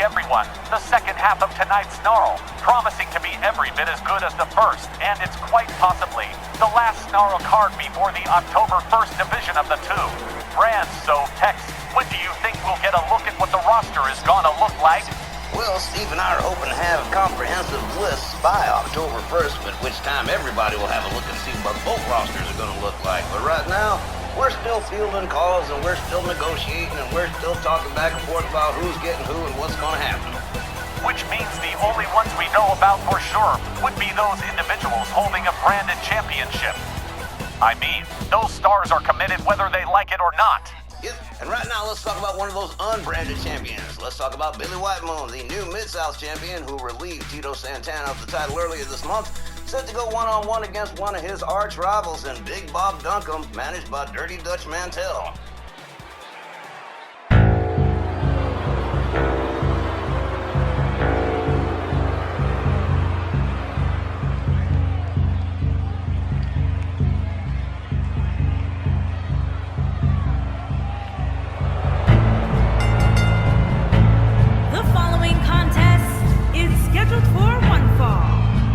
like everyone, the second half of tonight's Snarl, promising to be every bit as good as the first, and it's quite possibly the last Snarl card before the October 1st division of the two. Brand, so Tex, when do you think we'll get a look at what the roster is gonna look like? Well, Steve and I are hoping to have comprehensive lists by October 1st, at which time everybody will have a look and see what both rosters are going to look like. But right now, we're still fielding calls, and we're still negotiating, and we're still talking back and forth about who's getting who and what's going to happen. Which means the only ones we know about for sure would be those individuals holding a branded championship. I mean, those stars are committed whether they like it or not. Yep, and right now let's talk about one of those unbranded champions. Let's talk about Billy White Moon, the new Mid-South champion who relieved Tito Santana of the title earlier this month, set to go one-on-one against one of his arch rivals in Big Bob Duncum, managed by Dirty Dutch Mantell.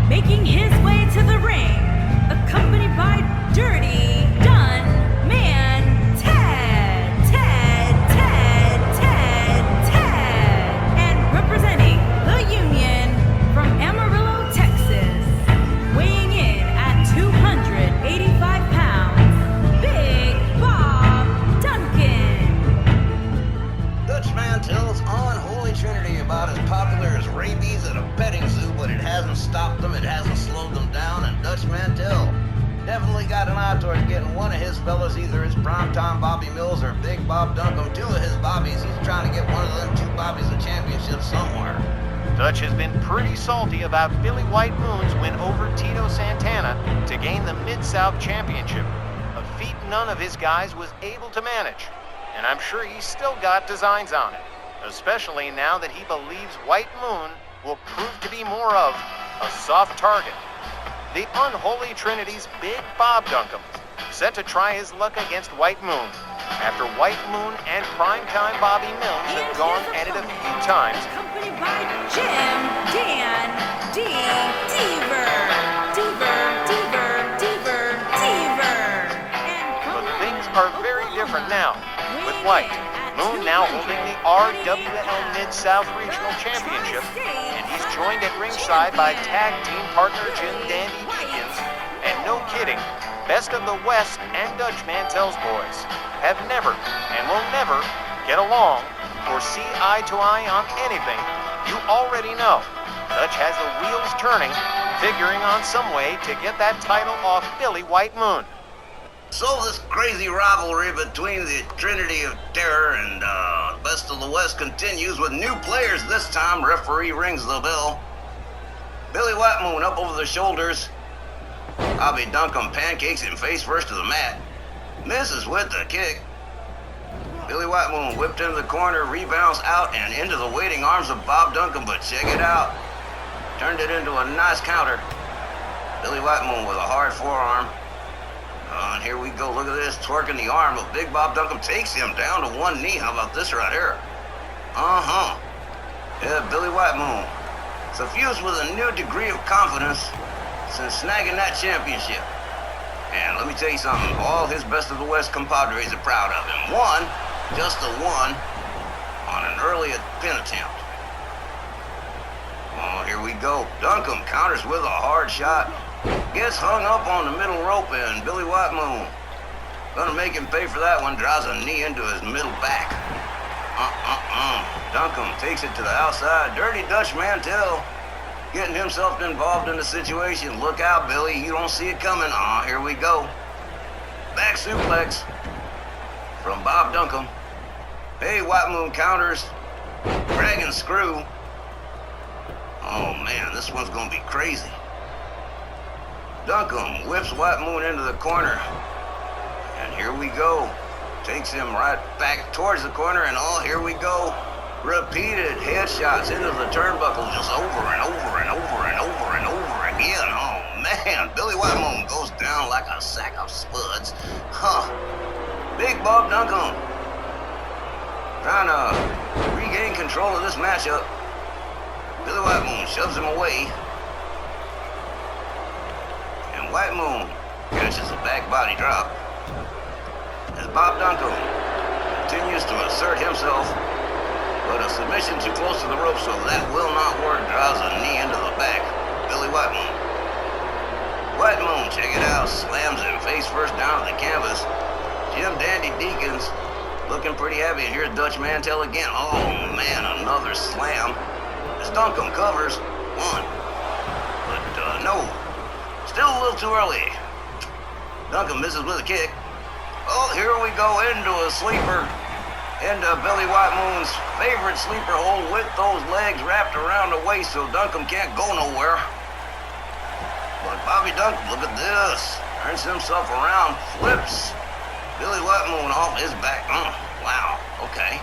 Making his way to the ring, accompanied by Dirty Mantell, and representing the Union from Amarillo, Texas, weighing in at 285 pounds, Big Bob Duncum. Dutch Mantell's unholy trinity about as popular as rabies at a petting zoo, but it hasn't stopped them, it hasn't slowed them down, and Dutch Mantell definitely got an eye towards getting one of his fellas, either his primetime Bobby Mills or Big Bob Duncum, two of his Bobbies. He's trying to get one of them two Bobbies a championship somewhere. Dutch has been pretty salty about Billy White Moon's win over Tito Santana to gain the Mid-South Championship, a feat none of his guys was able to manage, and I'm sure he's still got designs on it, especially now that he believes White Moon will prove to be more of a soft target. The unholy Trinity's Big Bob Duncum set to try his luck against White Moon after White Moon and primetime Bobby Mills have gone at it a few times. Accompanied by Jim, Dan, Deaver. But things are very different now, with White Moon now holding the RWL Mid-South Regional Championship, and he's joined at ringside by tag team partner Jim Dandy Deakins, and no kidding, Best of the West and Dutch Mantell's boys have never and will never get along or see eye to eye on anything. You already know Dutch has the wheels turning, figuring on some way to get that title off Billy White Moon. So this crazy rivalry between the Trinity of Terror and Best of the West continues with new players this time. Referee rings the bell. Billy White Moon up over the shoulders. Bobby Duncum pancakes him face first to the mat. Misses with the kick. Billy White Moon whipped into the corner, rebounds out and into the waiting arms of Bob Duncum, but check it out. Turned it into a nice counter. Billy White Moon with a hard forearm. And here we go, look at this, twerking the arm of Big Bob Duncum, takes him down to one knee. How about this right here? Yeah, Billy White Moon suffused with a new degree of confidence since snagging that championship. And let me tell you something, all his Best of the West compadres are proud of him. One, just the one, on an early pin attempt. Oh, here we go. Duncum counters with a hard shot. Gets hung up on the middle rope, and Billy White Moon gonna make him pay for that one. Drives a knee into his middle back. Duncum takes it to the outside. Dirty Dutch Mantell getting himself involved in the situation. Look out, Billy. You don't see it coming. Here we go. Back suplex from Bob Duncum. Hey, White Moon counters. Dragon screw. Oh, man, this one's gonna be crazy. Duncum whips White Moon into the corner. And here we go. Takes him right back towards the corner, and here we go. Repeated headshots into the turnbuckle, just over and over and over and over and over again. Oh, man. Billy White Moon goes down like a sack of spuds. Big Bob Duncum trying to regain control of this matchup. Billy White Moon shoves him away. And White Moon catches a back body drop. As Bob Duncum continues to assert himself, but a submission too close to the rope, so that will not work. Drives a knee into the back. Billy White Moon. White Moon, check it out, slams him face first down to the canvas. Jim Dandy Deakins looking pretty happy, and here's Dutch Mantell again. Oh man, another slam. As Duncum covers, one. But no, still a little too early. Duncum misses with a kick. Oh, here we go into a sleeper. Into Billy White Moon's favorite sleeper hold with those legs wrapped around the waist so Duncum can't go nowhere. But Bobby Duncum, look at this. Turns himself around, flips Billy White Moon off his back. Wow, okay.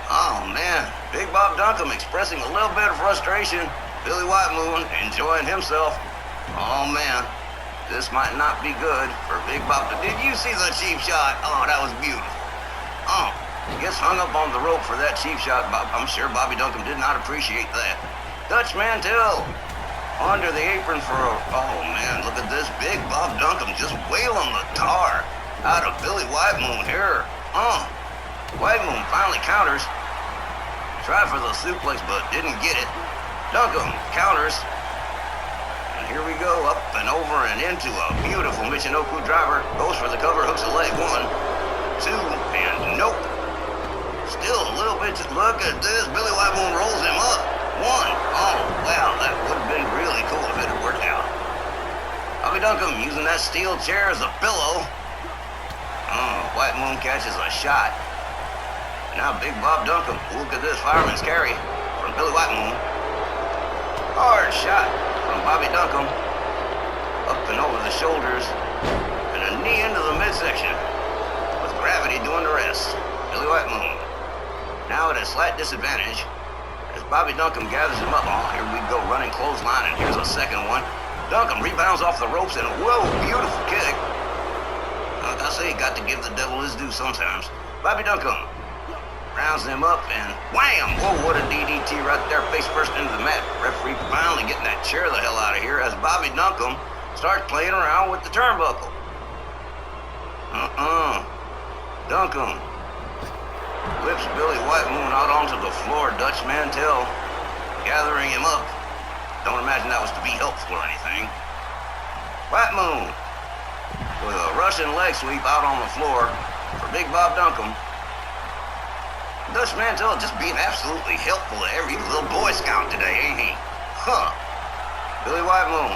Oh man, Big Bob Duncum expressing a little bit of frustration. Billy White Moon enjoying himself. Oh man, this might not be good for Big Bob. Did you see the cheap shot? Oh, that was beautiful. Oh, gets hung up on the rope for that cheap shot. I'm sure Bobby Duncum did not appreciate that. Dutch Mantell under the apron for a... Oh man, look at this. Big Bob Duncum just wailing the tar out of Billy White Moon here. White Moon finally counters. Tried for the suplex, but didn't get it. Duncum counters. And here we go, up and over and into a beautiful Michinoku driver. Goes for the cover, hooks a leg. 1, 2, and nope. Still a little bit. Look at this. Billy White Moon rolls him up. 1. Oh, wow, that would have been really cool if it had worked out. Bobby Duncum using that steel chair as a pillow. White Moon catches a shot. Now Big Bob Duncum, look at this fireman's carry from Billy White Moon. Hard shot from Bobby Duncum. Up and over the shoulders. And a knee into the midsection. With gravity doing the rest. Billy White Moon. Now at a slight disadvantage. As Bobby Duncum gathers him up. Oh, here we go, running clothesline, and here's a second one. Duncum rebounds off the ropes, and whoa, beautiful kick. Like I say, got to give the devil his due sometimes. Bobby Duncum rounds him up, and wham! Whoa, what a DDT right there, face first into the mat. Referee finally getting that chair the hell out of here as Bobby Duncum starts playing around with the turnbuckle. Duncum whips Billy White Moon out onto the floor. Dutch Mantell gathering him up. Don't imagine that was to be helpful or anything. White Moon with a Russian leg sweep out on the floor for Big Bob Duncum. Dutch Mantell just being absolutely helpful to every little Boy Scout today, ain't he? Billy White Moon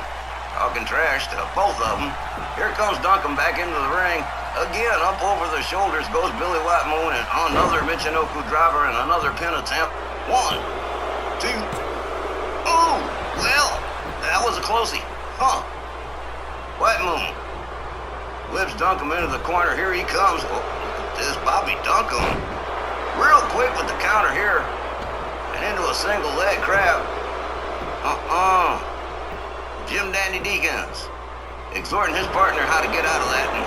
talking trash to both of them. Here comes Duncum back into the ring. Again, up over the shoulders goes Billy White Moon, and another Michinoku driver and another pin attempt. 1, 2. Oh, well, that was a closey. White Moon whips Duncum into the corner. Here he comes. Oh, look at this, Bobby Duncum. Real quick with the counter here. And into a single leg crab. Jim Dandy Deakins exhorting his partner how to get out of that. And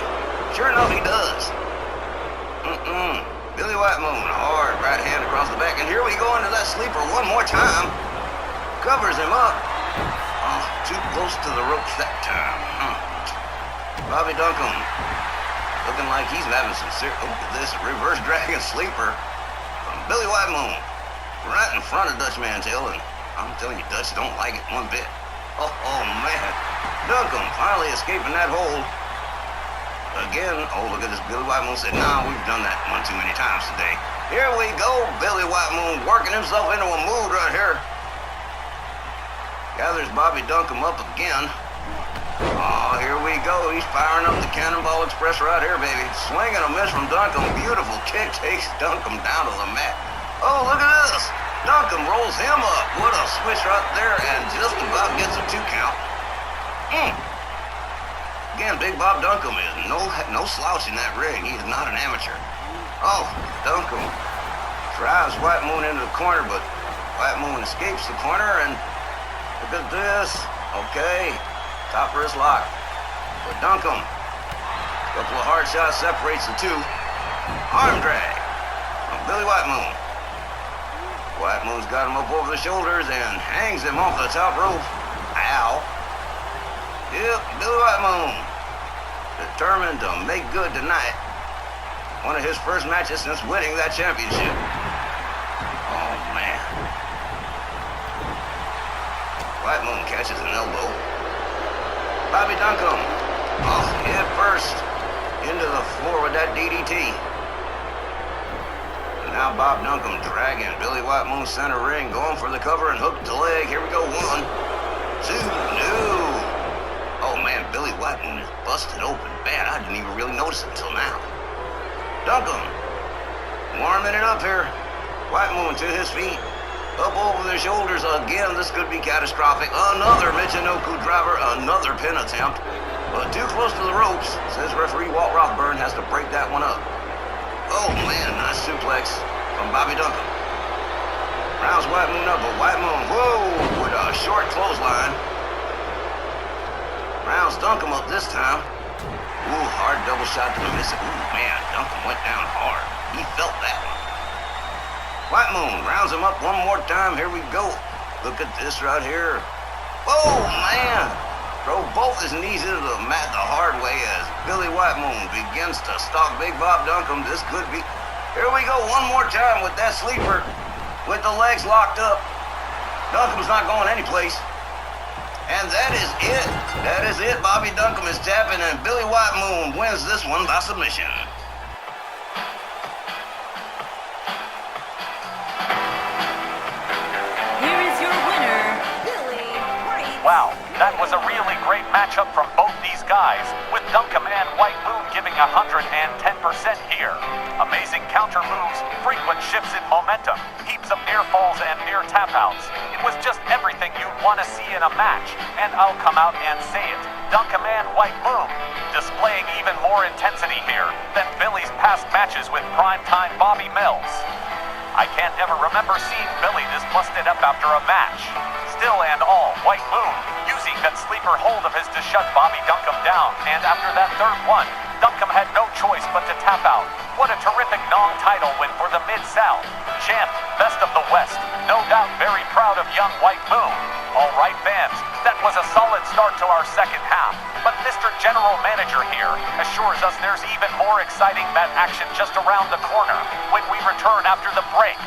sure enough, he does. Billy White Moon, hard right hand across the back. And here we go into that sleeper one more time. Covers him up. Too close to the ropes that time. Bobby Duncum looking like he's having some serious... Look at this reverse dragon sleeper from Billy White Moon. Right in front of Dutch Mantell. And I'm telling you, Dutch don't like it one bit. Oh man. Duncum finally escaping that hold. Again, look at this. Billy White Moon said, nah, we've done that one too many times today. Here we go. Billy White Moon working himself into a mood right here. Gathers Bobby Duncum up again. Oh, here we go. He's firing up the Cannonball Express right here, baby. Swing and a miss from Duncum. Beautiful kick takes Duncum down to the mat. Oh, look at this. Duncum rolls him up. What a switch right there, and just about gets a 2 count. Again, Big Bob Duncum is no slouch in that ring. He is not an amateur. Oh, Duncum drives White Moon into the corner, but White Moon escapes the corner, and look at this. Okay, top wrist lock. But Duncum, a couple of hard shots separates the two. Arm drag from Billy White Moon. White Moon's got him up over the shoulders and hangs him off the top rope. Ow. Yep, Billy White Moon. Determined to make good tonight. One of his first matches since winning that championship. Oh, man. White Moon catches an elbow. Bobby Duncum off head first into the floor with that DDT. Now Bob Duncum dragging Billy White Moon center ring, going for the cover and hook the leg. Here we go, 1, 2, no. Oh man, Billy White Moon is busted open bad. I didn't even really notice it until now. Duncum warming it up here. White Moon to his feet, up over the shoulders again. This could be catastrophic. Another Michinoku driver, another pin attempt, but too close to the ropes. Says referee Walt Rothburn has to break that one up. Oh man, nice suplex from Bobby Duncum. Rounds White Moon up, but White Moon, whoa, with a short clothesline. Rounds Duncum up this time. Ooh, hard double shot to the miss. Ooh man, Duncum went down hard. He felt that one. White Moon rounds him up one more time. Here we go. Look at this right here. Oh man! Drove both his knees into the mat the hard way as Billy White Moon begins to stalk Big Bob Duncum. This could be... Here we go one more time with that sleeper with the legs locked up. Duncum's not going anyplace. And that is it. That is it. Bobby Duncum is tapping and Billy White Moon wins this one by submission. Here is your winner, Billy White. Wow, that was a really great matchup from both these guys, with Duncum and White Moon giving 110% here. Amazing counter moves, frequent shifts in momentum, heaps of near falls and near tap outs. It was just everything you'd want to see in a match, and I'll come out and say it. Duncum and White Moon displaying even more intensity here than Billy's past matches with primetime Bobby Mills. I can't ever remember seeing Billy this busted up after a match. Still and all, White Moon using that sleeper hold of his to shut Bobby Duncum down, and after that third one, Duncum had no choice but to tap out. What a terrific non-title win for the Mid-South. Champ, best of the West, no doubt very proud of young White Moon. All right, fans, that was a solid start to our second half, but Mr. General Manager here assures us there's even more exciting mat action just around the corner when we return after the break.